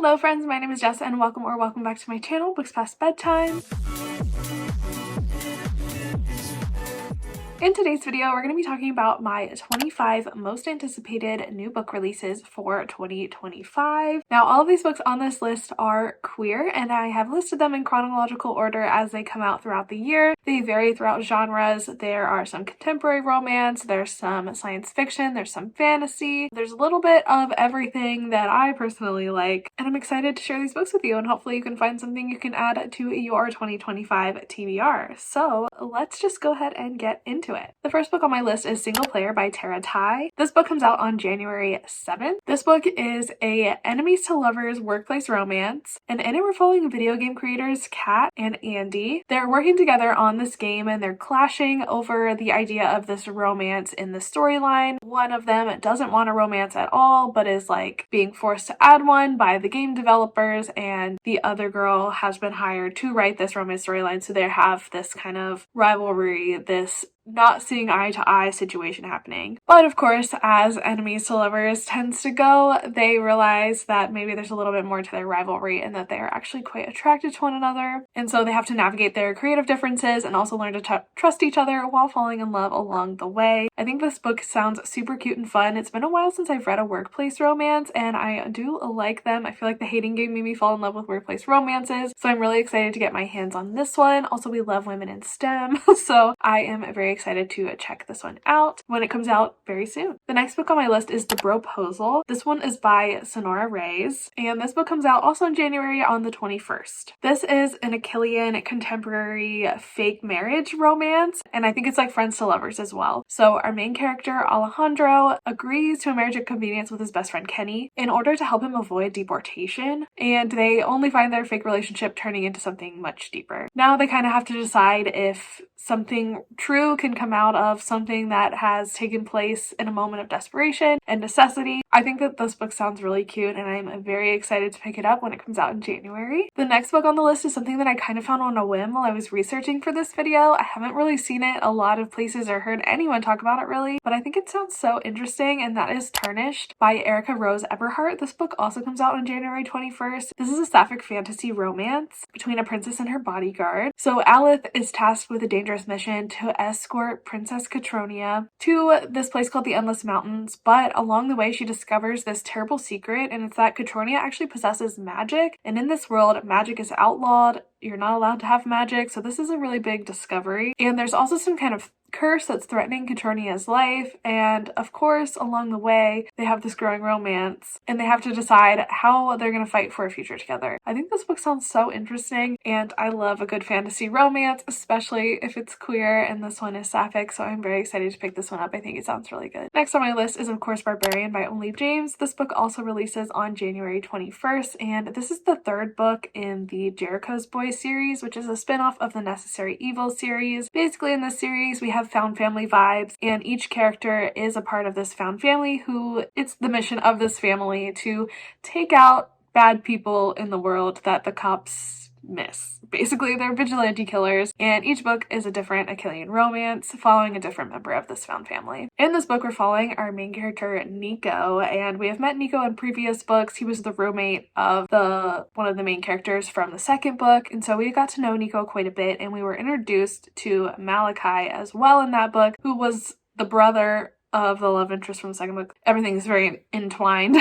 Hello friends, my name is Jess and welcome back to my channel, Books Past Bedtime. In today's video, we're going to be talking about my 25 most anticipated new book releases for 2025. Now, all of these books on this list are queer, and I have listed them in chronological order as they come out throughout the year. They vary throughout genres. There are some contemporary romance, there's some science fiction, there's some fantasy, there's a little bit of everything that I personally like, and I'm excited to share these books with you, and hopefully you can find something you can add to your 2025 TBR. So let's just go ahead and get into it. The first book on my list is Single Player by Tara Tai. This book comes out on January 7th. This book is a enemies to lovers workplace romance, and in it we're following video game creators Kat and Andy. They're working together on this game and they're clashing over the idea of this romance in the storyline. One of them doesn't want a romance at all but is like being forced to add one by the game developers, and the other girl has been hired to write this romance storyline, so they have this kind of rivalry, this not seeing eye to eye situation happening. But of course, as enemies to lovers tends to go, they realize that maybe there's a little bit more to their rivalry and that they are actually quite attracted to one another. And so they have to navigate their creative differences and also learn to trust each other while falling in love along the way. I think this book sounds super cute and fun. It's been a while since I've read a workplace romance and I do like them. I feel like The Hating Game made me fall in love with workplace romances, so I'm really excited to get my hands on this one. Also, we love women in STEM, so I am very excited to check this one out when it comes out very soon. The next book on my list is The Broposal. This one is by Sonora Reyes, and this book comes out also in January on the 21st. This is an Achillean contemporary fake marriage romance, and I think it's like friends to lovers as well. So our main character, Alejandro, agrees to a marriage of convenience with his best friend Kenny in order to help him avoid deportation, and they only find their fake relationship turning into something much deeper. Now they kind of have to decide if something true can come out of something that has taken place in a moment of desperation and necessity. I think that this book sounds really cute and I'm very excited to pick it up when it comes out in January. The next book on the list is something that I kind of found on a whim while I was researching for this video. I haven't really seen it a lot of places or heard anyone talk about it really, but I think it sounds so interesting, and that is Tarnished by Erica Rose Eberhardt. This book also comes out on January 21st. This is a sapphic fantasy romance between a princess and her bodyguard. So Alith is tasked with a dangerous mission to escort Princess Catronia to this place called the Endless Mountains, but along the way she discovers this terrible secret, and it's that Catronia actually possesses magic, and in this world magic is outlawed. You're not allowed to have magic, so this is a really big discovery. And there's also some kind of curse that's threatening Catronia's life, and of course along the way they have this growing romance and they have to decide how they're going to fight for a future together. I think this book sounds so interesting, and I love a good fantasy romance, especially if it's queer, and this one is sapphic, so I'm very excited to pick this one up. I think it sounds really good. Next on my list is of course Barbarian by Only James. This book also releases on January 21st, and this is the third book in the Jericho's Boys series, which is a spin-off of the Necessary Evil series. Basically in this series we have found family vibes, and each character is a part of this found family who it's the mission of this family to take out bad people in the world that the cops miss. Basically, they're vigilante killers, and each book is a different Achillean romance following a different member of this found family. In this book, we're following our main character, Nico, and we have met Nico in previous books. He was the roommate of one of the main characters from the second book, and so we got to know Nico quite a bit, and we were introduced to Malachi as well in that book, who was the brother of the love interest from the second book. Everything is very entwined.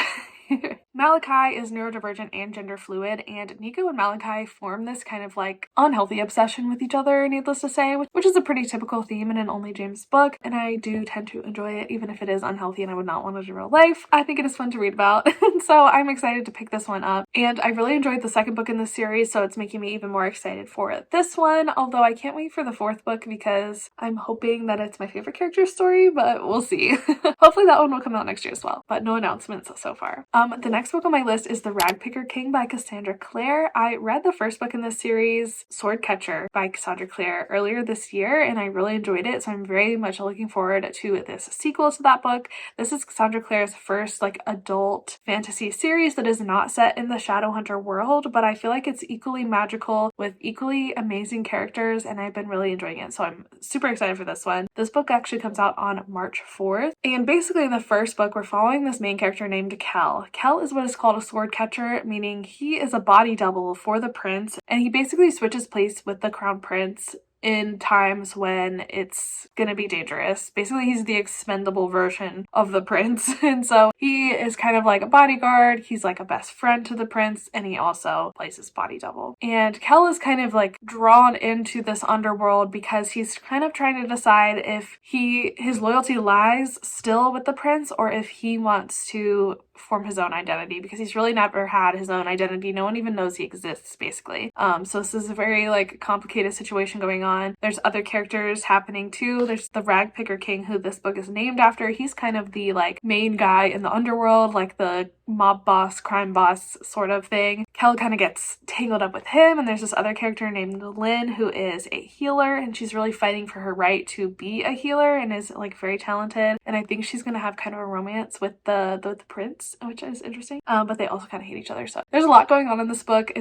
Malachi is neurodivergent and gender fluid, and Nico and Malachi form this kind of like unhealthy obsession with each other, needless to say, which is a pretty typical theme in an Only James book, and I do tend to enjoy it even if it is unhealthy and I would not want it in real life. I think it is fun to read about, and so I'm excited to pick this one up, and I really enjoyed the second book in this series, so it's making me even more excited for this one, although I can't wait for the fourth book because I'm hoping that it's my favorite character story, but we'll see. Hopefully that one will come out next year as well, but no announcements so far. The next book on my list is The Ragpicker King by Cassandra Clare. I read the first book in this series, Swordcatcher by Cassandra Clare, earlier this year, and I really enjoyed it, so I'm very much looking forward to this sequel to that book. This is Cassandra Clare's first like adult fantasy series that is not set in the Shadowhunter world, but I feel like it's equally magical with equally amazing characters, and I've been really enjoying it, so I'm super excited for this one. This book actually comes out on March 4th, and basically in the first book we're following this main character named Kel. Kel is what is called a sword catcher, meaning he is a body double for the prince, and he basically switches place with the crown prince in times when it's gonna be dangerous. Basically, he's the expendable version of the prince. And so he is kind of like a bodyguard. He's like a best friend to the prince, and he also plays his body double. And Kel is kind of like drawn into this underworld because he's kind of trying to decide if his loyalty lies still with the prince or if he wants to form his own identity, because he's really never had his own identity. No one even knows he exists, basically. So this is a very like complicated situation going on. There's other characters happening too. There's the rag picker king, who this book is named after. He's kind of the like main guy in the underworld, like the mob boss, crime boss sort of thing. Kel kind of gets tangled up with him, and there's this other character named Lynn who is a healer, and she's really fighting for her right to be a healer and is like very talented. And I think she's gonna have kind of a romance with the prince, which is interesting. But they also kind of hate each other. So there's a lot going on in this book.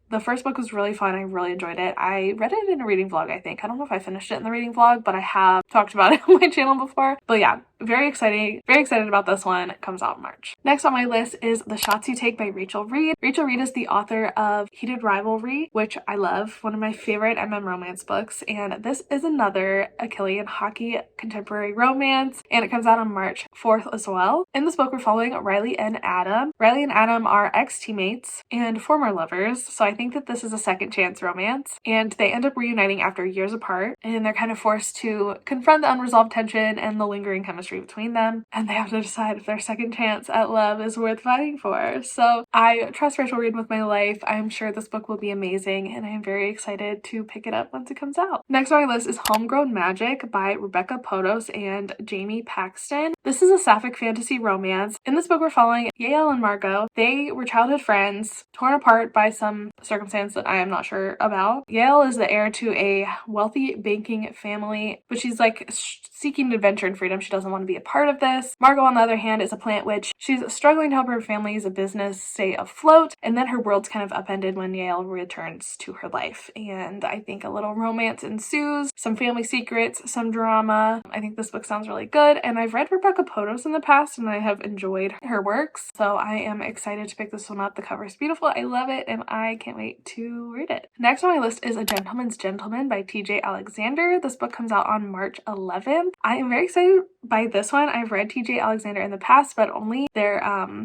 The first book was really fun. I really enjoyed it. I read it in a reading vlog, I think. I don't know if I finished it in the reading vlog, but I have talked about it on my channel before. But yeah, very exciting. Very excited about this one. It comes out in March. Next on my list is The Shots You Take by Rachel Reed. Rachel Reed is the author of Heated Rivalry, which I love. One of my favorite romance books. And this is another Achillean hockey contemporary romance. And it comes out on March 4th as well. In this book, we're following Riley and Adam. Riley and Adam are ex-teammates and former lovers. So I think that this is a second chance romance, and they end up reuniting after years apart, and they're kind of forced to confront the unresolved tension and the lingering chemistry between them, and they have to decide if their second chance at love is worth fighting for. So I trust Rachel Reed with my life. I'm sure this book will be amazing, and I'm very excited to pick it up once it comes out. Next on my list is Homegrown Magic by Rebecca Potos and Jamie Paxton. This is a sapphic fantasy romance. In this book, we're following Yael and Margot. They were childhood friends, torn apart by some circumstance that I am not sure about. Yael is the heir to a wealthy banking family, but she's like seeking adventure and freedom. She doesn't want to be a part of this. Margot, on the other hand, is a plant witch. She's struggling to help her family's business stay afloat, and then her world's kind of upended when Yael returns to her life. And I think a little romance ensues, some family secrets, some drama. I think this book sounds really good, and I've read Rebecca Potos in the past, and I have enjoyed her works, so I am excited to pick this one up. The cover is beautiful. I love it, and I can't wait to read it. Next on my list is A Gentleman's Gentleman by TJ Alexander. This book comes out on March 11th. I am very excited by this one. I've read TJ Alexander in the past, but only their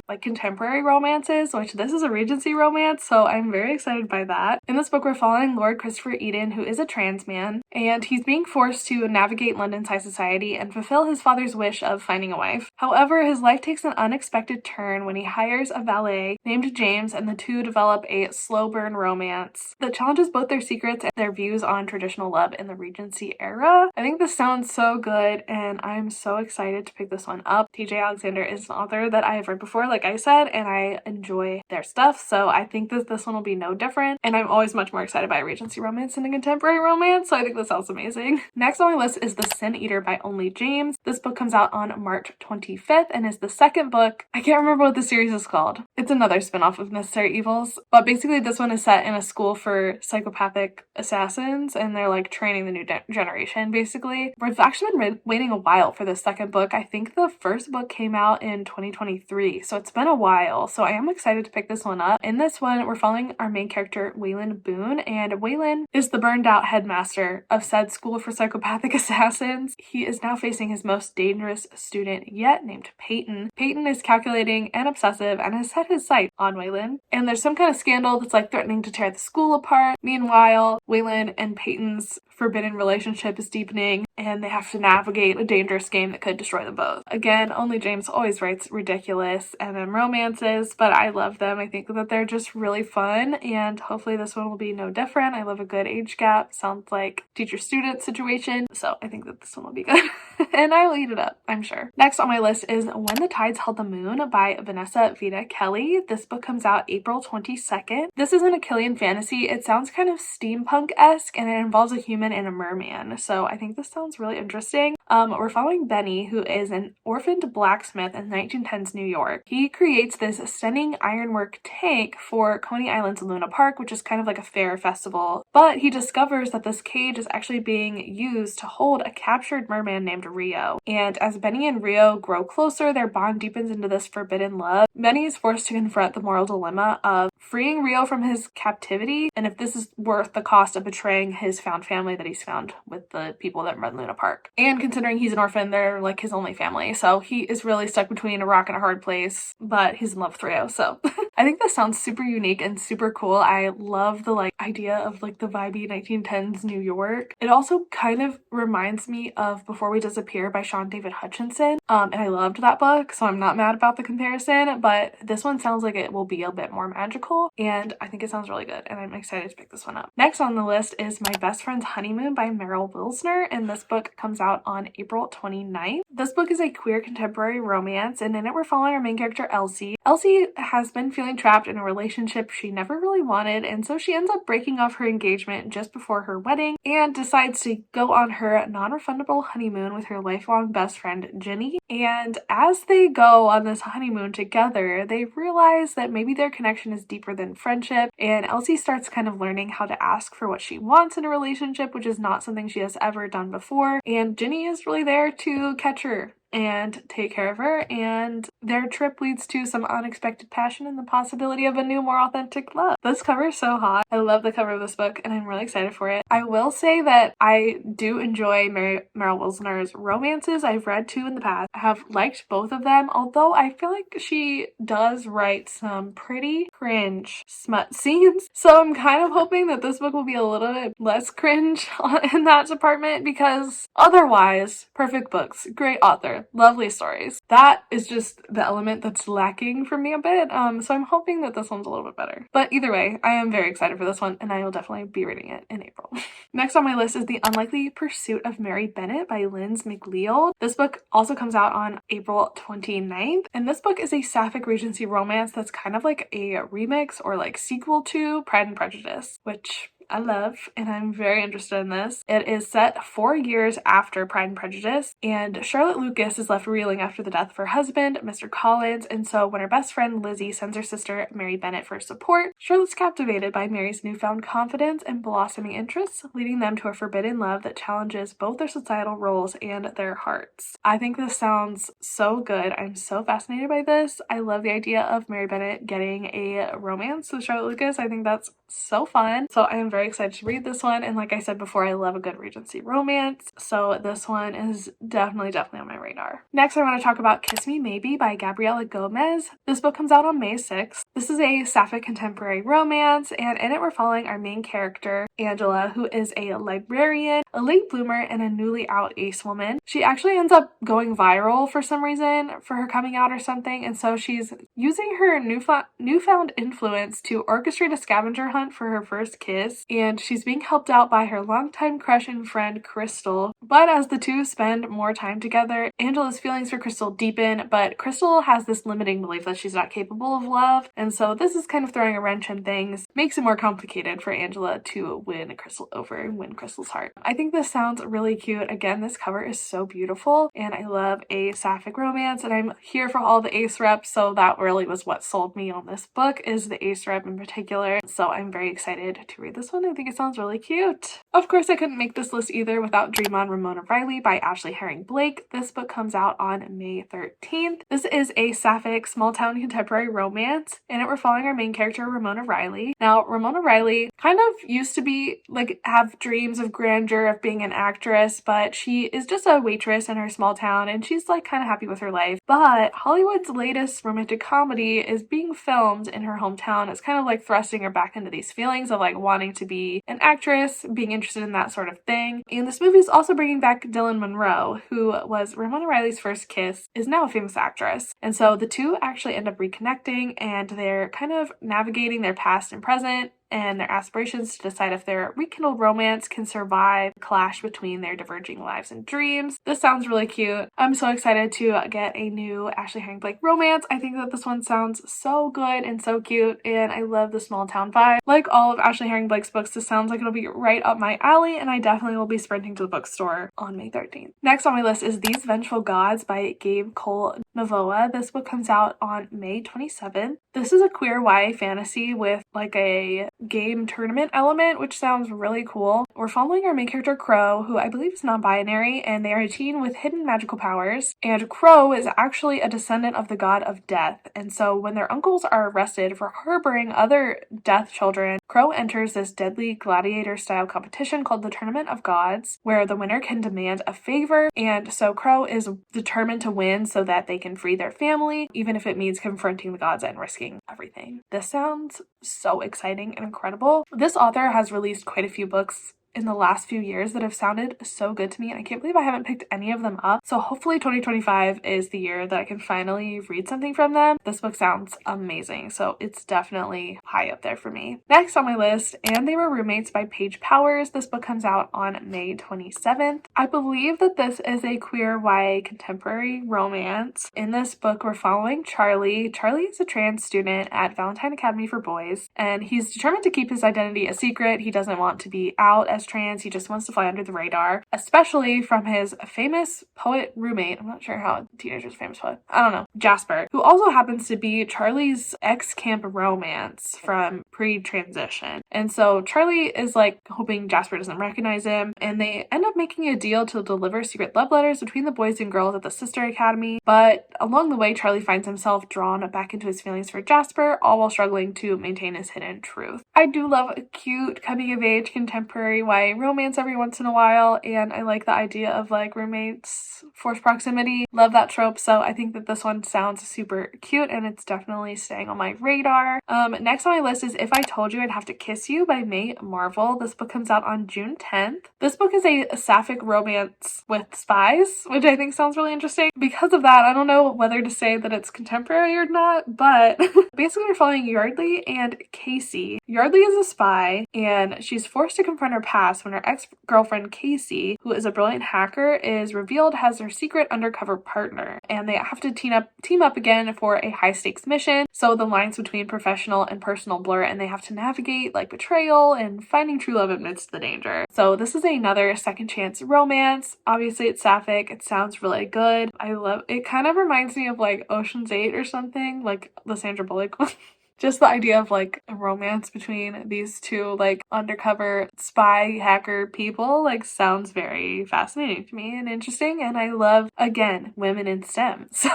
like contemporary romances, which this is a Regency romance, so I'm very excited by that. In this book, we're following Lord Christopher Eden, who is a trans man, and he's being forced to navigate London's high society and fulfill his father's wish of finding a wife. However, his life takes an unexpected turn when he hires a valet named James, and the two develop a slow burn romance that challenges both their secrets and their views on traditional love in the Regency era. I think this sounds so good, and I'm so excited to pick this one up. TJ Alexander is an author that I have read before, like I said, and I enjoy their stuff, so I think that this one will be no different, and I'm always much more excited by a Regency romance than a contemporary romance, so I think this sounds amazing. Next on my list is The Sin Eater by Only James. This book comes out on March 25th and is the second book. I can't remember what the series is called. It's another spin-off of Necessary Evils, but basically this one is set in a school for psychopathic assassins, and they're like training the new generation, basically. We've actually been waiting a while for this second book. I think the first book came out in 2023, so it's been a while, so I am excited to pick this one up. In this one, we're following our main character, Waylon Boone, and Waylon is the burned out headmaster of said school for psychopathic assassins. He is now facing his most dangerous student yet, named Peyton. Peyton is calculating and obsessive and has set his sight on Waylon, and there's some kind of scandal that's like threatening to tear the school apart. Meanwhile, Waylon and Peyton's forbidden relationship is deepening, and they have to navigate a dangerous game that could destroy them both. Again, Only James always writes ridiculous romances, but I love them. I think that they're just really fun, and hopefully this one will be no different. I love a good age gap. Sounds like teacher-student situation, so I think that this one will be good. And I will eat it up, I'm sure. Next on my list is When the Tides Held the Moon by Vanessa Vita Kelly. This book comes out April 22nd. This is an Achillean fantasy. It sounds kind of steampunk-esque, and it involves a human and a merman, so I think this sounds really interesting. We're following Benny, who is an orphaned blacksmith in 1910s New York. He creates this stunning ironwork tank for Coney Island's Luna Park, which is kind of like a fair festival, but he discovers that this cage is actually being used to hold a captured merman named Rio. And as Benny and Rio grow closer, their bond deepens into this forbidden love. Benny is forced to confront the moral dilemma of freeing Rio from his captivity, and if this is worth the cost of betraying his found family that he's found with the people that run Luna Park. And considering he's an orphan, they're like his only family, so he is really stuck between a rock and a hard place, but he's in love with Rio, so I think this sounds super unique and super cool. I love the like idea of like the vibey 1910s New York. It also kind of reminds me of Before We Disappear by Sean David Hutchinson, and I loved that book, so I'm not mad about the comparison, but this one sounds like it will be a bit more magical, and I think it sounds really good, and I'm excited to pick this one up. Next on the list is My Best Friend's Honeymoon by Meryl Wilsner, and this book comes out on April 29th. This book is a queer contemporary romance, and in it we're following our main character Elsie. Elsie has been feeling trapped in a relationship she never really wanted, and so she ends up breaking off her engagement just before her wedding and decides to go on her non-refundable honeymoon with her lifelong best friend Ginny. And as they go on this honeymoon together, they realize that maybe their connection is deeper than friendship, and Elsie starts kind of learning how to ask for what she wants in a relationship, which is not something she has ever done before, and Ginny is really there to catch her and take care of her, and their trip leads to some unexpected passion and the possibility of a new, more authentic love. This cover is so hot. I love the cover of this book and I'm really excited for it. I will say that I do enjoy Meryl Wilsner's romances. I've read two in the past. I have liked both of them, although I feel like she does write some pretty cringe smut scenes, so I'm kind of hoping that this book will be a little bit less cringe in that department, because otherwise, perfect books, great author, lovely stories. That is just the element that's lacking for me a bit, so I'm hoping that this one's a little bit better. But either way, I am very excited for this one, and I will definitely be reading it in April. Next on my list is The Unlikely Pursuit of Mary Bennett by Linz McLeod. This book also comes out on April 29th, and this book is a sapphic Regency romance that's kind of like a remix or like sequel to Pride and Prejudice, which I love, and I'm very interested in this. It is set 4 years after Pride and Prejudice, and Charlotte Lucas is left reeling after the death of her husband, Mr. Collins, and so when her best friend Lizzie sends her sister Mary Bennett for support, Charlotte's captivated by Mary's newfound confidence and blossoming interests, leading them to a forbidden love that challenges both their societal roles and their hearts. I think this sounds so good. I'm so fascinated by this. I love the idea of Mary Bennett getting a romance with Charlotte Lucas. I think that's so fun. So I am very excited to read this one, and like I said before, I love a good Regency romance, so this one is definitely on my radar. Next, I want to talk about Kiss Me Maybe by Gabriela Gomez. This book comes out on May 6th. This is a sapphic contemporary romance, and in it we're following our main character, Angela, who is a librarian, a late bloomer, and a newly out ace woman. She actually ends up going viral for some reason for her coming out or something, and so she's using her newfound influence to orchestrate a scavenger hunt for her first kiss, and she's being helped out by her longtime crush and friend Crystal. But as the two spend more time together, Angela's feelings for Crystal deepen, but Crystal has this limiting belief that she's not capable of love, and so this is kind of throwing a wrench in things, makes it more complicated for Angela to win Crystal over and win Crystal's heart. I think this sounds really cute. Again, this cover is so beautiful, and I love a sapphic romance, and I'm here for all the ace reps, so that really was what sold me on this book, is the ace rep in particular, so I'm very excited to read this one. I think it sounds really cute. Of course, I couldn't make this list either without Dream On Ramona Riley by Ashley Herring Blake. This book comes out on May 13th. This is a sapphic small town contemporary romance, and we're following our main character Ramona Riley. Now, Ramona Riley kind of used to be like have dreams of grandeur of being an actress, but she is just a waitress in her small town, and she's like kind of happy with her life. But Hollywood's latest romantic comedy is being filmed in her hometown. It's kind of like thrusting her back into these feelings of like wanting to be an actress, being interested in that sort of thing. And this movie is also bringing back Dylan Monroe, who was Ramona Riley's first kiss, is now a famous actress. And so the two actually end up reconnecting, and they're kind of navigating their past and present and their aspirations to decide if their rekindled romance can survive the clash between their diverging lives and dreams. This sounds really cute. I'm so excited to get a new Ashley Herring Blake romance. I think that this one sounds so good and so cute, and I love the small town vibe. Like all of Ashley Herring Blake's books, this sounds like it'll be right up my alley, and I definitely will be sprinting to the bookstore on May 13th. Next on my list is These Vengeful Gods by Gabe Cole Novoa. This book comes out on May 27th. This is a queer YA fantasy with like a game tournament element, which sounds really cool. We're following our main character Crow, who I believe is non-binary, and they are a teen with hidden magical powers. And Crow is actually a descendant of the god of death. And so when their uncles are arrested for harboring other death children, Crow enters this deadly gladiator-style competition called the Tournament of Gods, where the winner can demand a favor. And so Crow is determined to win so that they can free their family, even if it means confronting the gods and risking everything. This sounds so exciting and incredible. This author has released quite a few books in the last few years that have sounded so good to me, and I can't believe I haven't picked any of them up. So hopefully 2025 is the year that I can finally read something from them. This book sounds amazing, so it's definitely high up there for me. Next on my list, And They Were Roommates by Paige Powers. This book comes out on May 27th. I believe that this is a queer YA contemporary romance. In this book, we're following Charlie. Charlie is a trans student at Valentine Academy for Boys, and he's determined to keep his identity a secret. He doesn't want to be out as trans. He just wants to fly under the radar, especially from his famous poet roommate. I'm not sure how teenagers famous poet. I don't know. Jasper, who also happens to be Charlie's ex-camp romance from pre-transition. And so Charlie is like hoping Jasper doesn't recognize him, and they end up making a deal to deliver secret love letters between the boys and girls at the sister academy. But along the way, Charlie finds himself drawn back into his feelings for Jasper, all while struggling to maintain his hidden truth. I do love a cute coming-of-age contemporary YA romance every once in a while, and I like the idea of like roommates, forced proximity. Love that trope, so I think that this one sounds super cute, and it's definitely staying on my radar. Next on my list is If I Told You I'd Have to Kiss You by May Marvel. This book comes out on June 10th. This book is a sapphic romance with spies, which I think sounds really interesting. Because of that, I don't know whether to say that it's contemporary or not, but basically we're following Yardley and Casey. Yardley is a spy, and she's forced to confront her past when her ex-girlfriend Casey, who is a brilliant hacker, is revealed as her secret undercover partner, and they have to team up again for a high-stakes mission. So the lines between professional and personal blur, and they have to navigate like betrayal and finding true love amidst the danger. So this is another second chance romance. Obviously it's sapphic. It sounds really good. I love it. Kind of reminds me of like Ocean's 8 or something, like the Sandra Bullock one. Just the idea of like a romance between these two like undercover spy hacker people like sounds very fascinating to me and interesting, and I love, again, women in STEM. So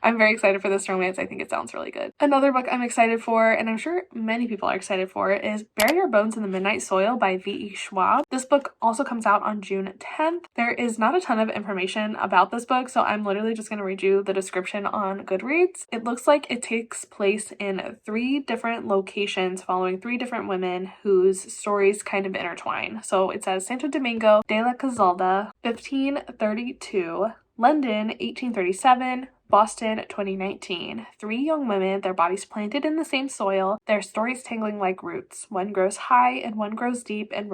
I'm very excited for this romance. I think it sounds really good. Another book I'm excited for, and I'm sure many people are excited for, is Bury Your Bones in the Midnight Soil by V.E. Schwab. This book also comes out on June 10th. There is not a ton of information about this book, so I'm literally just going to read you the description on Goodreads. It looks like it takes place in 3 different locations following 3 different women whose stories kind of intertwine. So it says Santo Domingo de la Cazalda, 1532, London, 1837, Boston 2019. 3 young women, their bodies planted in the same soil, their stories tangling like roots. One grows high and one grows deep and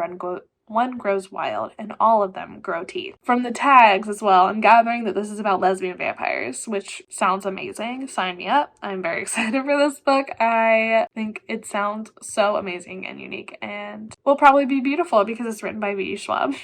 one grows wild, and all of them grow teeth. From the tags as well, I'm gathering that this is about lesbian vampires, which sounds amazing. Sign me up. I'm very excited for this book. I think it sounds so amazing and unique, and will probably be beautiful because it's written by V.E. Schwab.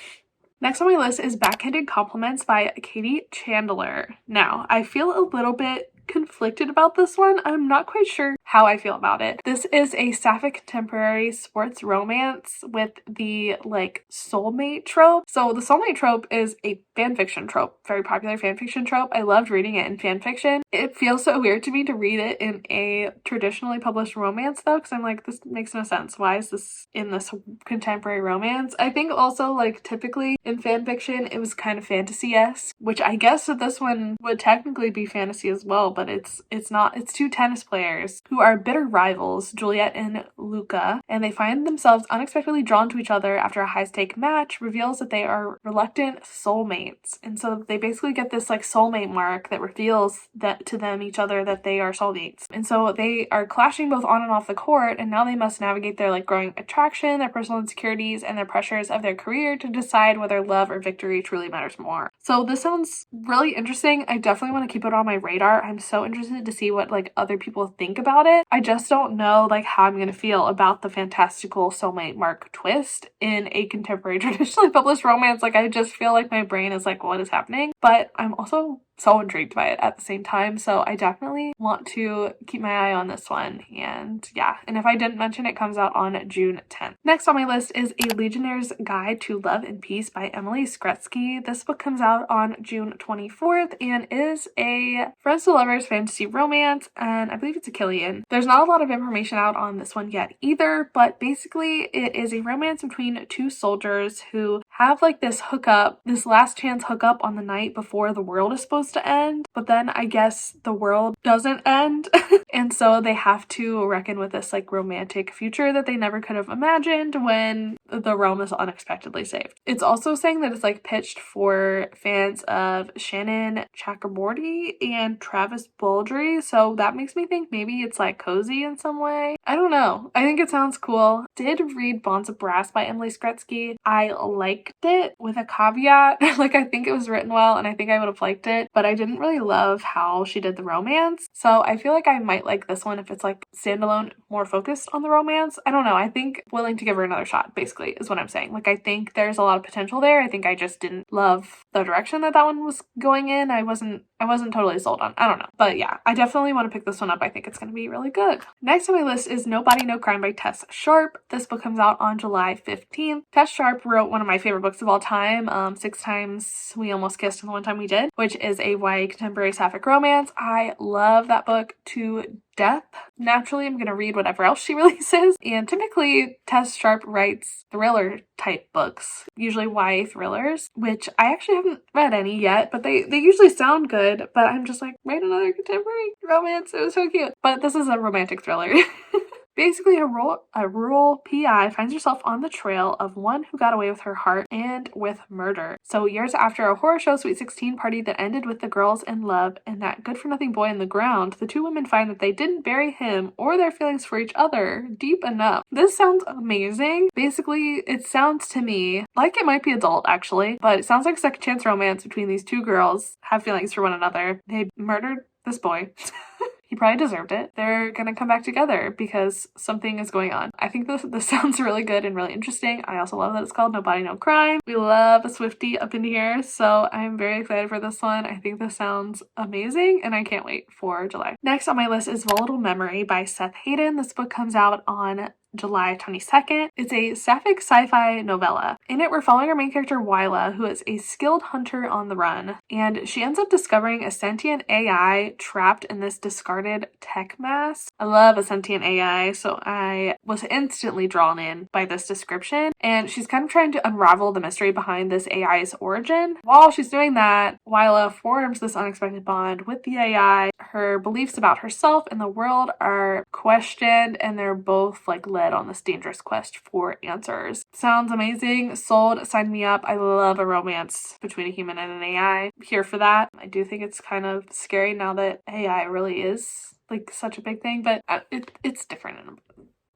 Next on my list is Backhanded Compliments by Katie Chandler. Now, I feel a little bit conflicted about this one. I'm not quite sure how I feel about it. This is a sapphic contemporary sports romance with the like soulmate trope. So the soulmate trope is a fanfiction trope, very popular fanfiction trope. I loved reading it in fanfiction. It feels so weird to me to read it in a traditionally published romance though, because I'm like, this makes no sense. Why is this in this contemporary romance? I think also like typically in fanfiction it was kind of fantasy-esque, which I guess that this one would technically be fantasy as well, but it's not. It's 2 tennis players who who are bitter rivals, Juliet and Luca, and they find themselves unexpectedly drawn to each other after a high-stake match reveals that they are reluctant soulmates. And so they basically get this like soulmate mark that reveals that to them each other that they are soulmates. And so they are clashing both on and off the court, and now they must navigate their like growing attraction, their personal insecurities, and their pressures of their career to decide whether love or victory truly matters more. So this sounds really interesting. I definitely want to keep it on my radar. I'm so interested to see what like other people think about it. I just don't know like how I'm gonna feel about the fantastical soulmate mark twist in a contemporary traditionally published romance. Like I just feel like my brain is like, what is happening? But I'm also so intrigued by it at the same time, so I definitely want to keep my eye on this one. And yeah, and if I didn't mention, it comes out on June 10th. Next on my list is A Legionnaire's Guide to Love and Peace by Emily Skretsky. This book comes out on June 24th and is a friends to lovers fantasy romance, and I believe it's a Killian. There's not a lot of information out on this one yet either, but basically it is a romance between two soldiers who have like this hookup, this last chance hookup on the night before the world is supposed to end, but then I guess the world doesn't end and so they have to reckon with this like romantic future that they never could have imagined when the realm is unexpectedly saved. It's also saying that it's like pitched for fans of Shannon Chakraborty and Travis Baldry, so that makes me think maybe it's like cozy in some way. I don't know. I think it sounds cool. Did read Bonds of Brass by Emily Skretsky. I liked it with a caveat. Like I think it was written well and I think I would have liked it, but I didn't really love how she did the romance. So I feel like I might like this one if it's like standalone, more focused on the romance. I don't know. I think willing to give her another shot, basically, is what I'm saying. Like I think there's a lot of potential there. I think I just didn't love the direction that one was going in. I wasn't totally sold on. I don't know. But yeah, I definitely want to pick this one up. I think it's going to be really good. Next on my list is No Body, No Crime by Tess Sharp. This book comes out on July 15th. Tess Sharp wrote one of my favorite books of all time, 6 Times We Almost Kissed and the One Time We Did, which is a YA contemporary sapphic romance. I love that book to death. Naturally, I'm going to read whatever else she releases, and typically Tess Sharp writes thriller type books, usually YA thrillers, which I actually haven't read any yet, but they usually sound good, but I'm just like, write another contemporary romance. It was so cute. But this is a romantic thriller. Basically, a rural PI finds herself on the trail of one who got away with her heart and with murder. So years after a horror show Sweet 16 party that ended with the girls in love and that good-for-nothing boy in the ground, the two women find that they didn't bury him or their feelings for each other deep enough. This sounds amazing. Basically, it sounds to me like it might be adult, actually, but it sounds like a second chance romance between these two girls have feelings for one another. They murdered this boy. He probably deserved it. They're gonna come back together because something is going on. I think this sounds really good and really interesting. I also love that it's called No Body, No Crime. We love a Swiftie up in here, so I'm very excited for this one. I think this sounds amazing and I can't wait for July. Next on my list is Volatile Memory by Seth Hayden. This book comes out on July 22nd. It's a sapphic sci-fi novella. In it, we're following our main character, Wyla, who is a skilled hunter on the run, and she ends up discovering a sentient AI trapped in this discarded tech mass. I love a sentient AI, so I was instantly drawn in by this description, and she's kind of trying to unravel the mystery behind this AI's origin. While she's doing that, Wyla forms this unexpected bond with the AI. Her beliefs about herself and the world are questioned, and they're both like led on this dangerous quest for answers. Sounds amazing. Sold. Sign me up. I love a romance between a human and an AI. Here for that. I do think it's kind of scary now that AI really is like such a big thing, but it's different.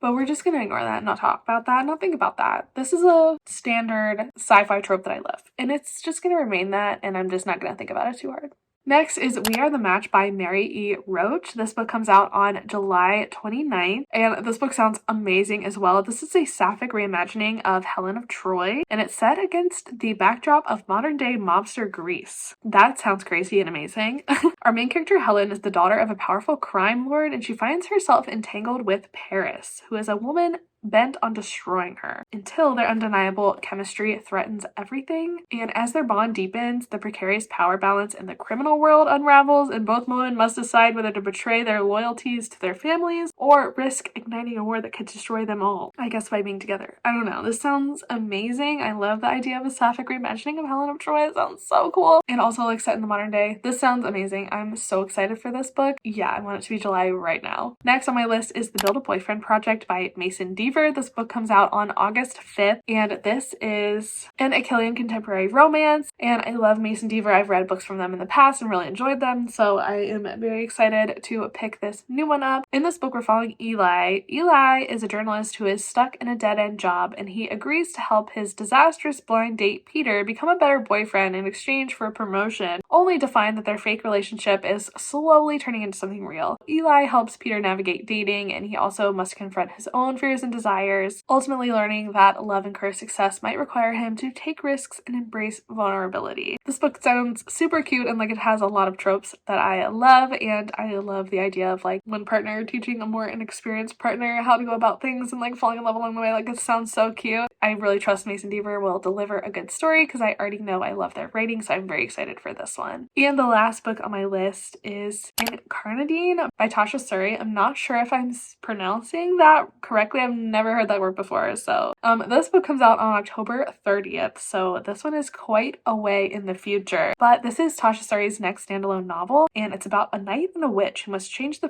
But we're just gonna ignore that and not talk about that, not think about that. This is a standard sci-fi trope that I love, and it's just gonna remain that, and I'm just not gonna think about it too hard. Next is We Are the Match by Mary E. Roach. This book comes out on July 29th, and this book sounds amazing as well. This is a sapphic reimagining of Helen of Troy, and it's set against the backdrop of modern-day mobster Greece. That sounds crazy and amazing. Our main character, Helen, is the daughter of a powerful crime lord, and she finds herself entangled with Paris, who is a woman bent on destroying her until their undeniable chemistry threatens everything. And as their bond deepens, the precarious power balance in the criminal world unravels, and both women must decide whether to betray their loyalties to their families or risk igniting a war that could destroy them all. I guess by being together. I don't know. This sounds amazing. I love the idea of a sapphic reimagining of Helen of Troy. It sounds so cool. And also like set in the modern day. This sounds amazing. I'm so excited for this book. Yeah, I want it to be July right now. Next on my list is The Build a Boyfriend Project by Mason Deaver. This book comes out on August 5th, and this is an Achillean contemporary romance, and I love Mason Deaver. I've read books from them in the past and really enjoyed them, so I am very excited to pick this new one up. In this book, we're following Eli. Eli is a journalist who is stuck in a dead-end job, and he agrees to help his disastrous blind date Peter become a better boyfriend in exchange for a promotion, only to find that their fake relationship is slowly turning into something real. Eli helps Peter navigate dating, and he also must confront his own fears and desires, ultimately learning that love and career success might require him to take risks and embrace vulnerability. This book sounds super cute and like it has a lot of tropes that I love, and I love the idea of like one partner teaching a more inexperienced partner how to go about things and like falling in love along the way. Like, it sounds so cute. I really trust Mason Deaver will deliver a good story because I already know I love their writing, so I'm very excited for this one. And the last book on my list is Incarnadine by Tasha Suri. I'm not sure if I'm pronouncing that correctly. I've never heard that word before. So this book comes out on October 30th, so this one is quite a way in the future. But this is Tasha Suri's next standalone novel, and it's about a knight and a witch who must change the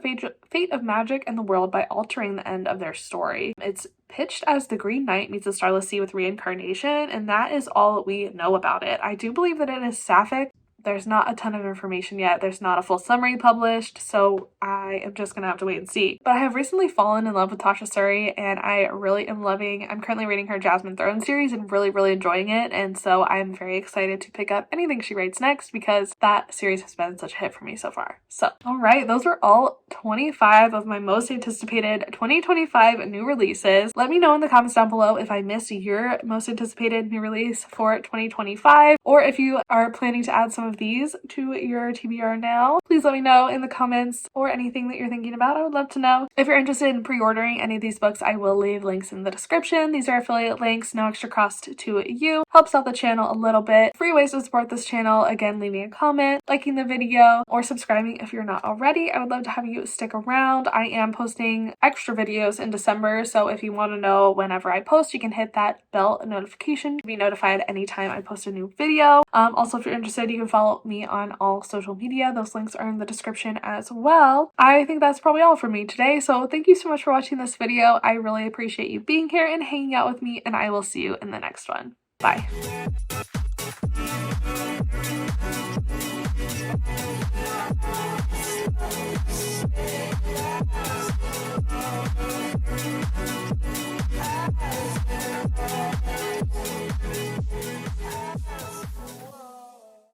fate of magic and the world by altering the end of their story. It's pitched as The Green Knight meets the Starless Sea with reincarnation, and that is all we know about it. I do believe that it is sapphic. There's not a ton of information yet. There's not a full summary published, so I am just gonna have to wait and see. But I have recently fallen in love with Tasha Suri, and I really am I'm currently reading her Jasmine Throne series and really enjoying it, and so I'm very excited to pick up anything she writes next because that series has been such a hit for me so far. So, alright, those are all 25 of my most anticipated 2025 new releases. Let me know in the comments down below if I missed your most anticipated new release for 2025, or if you are planning to add some of these to your TBR now. Please let me know in the comments, or anything that you're thinking about. I would love to know. If you're interested in pre-ordering any of these books, I will leave links in the description. These are affiliate links, no extra cost to you. Helps out the channel a little bit. Free ways to support this channel: again, leaving a comment, liking the video, or subscribing if you're not already. I would love to have you stick around. I am posting extra videos in December, so if you want to know whenever I post, you can hit that bell notification to be notified anytime I post a new video. Also, if you're interested, you can follow me on all social media. Those links are in the description as well. I think that's probably all for me today, so thank you so much for watching this video. I really appreciate you being here and hanging out with me, and I will see you in the next one. Bye.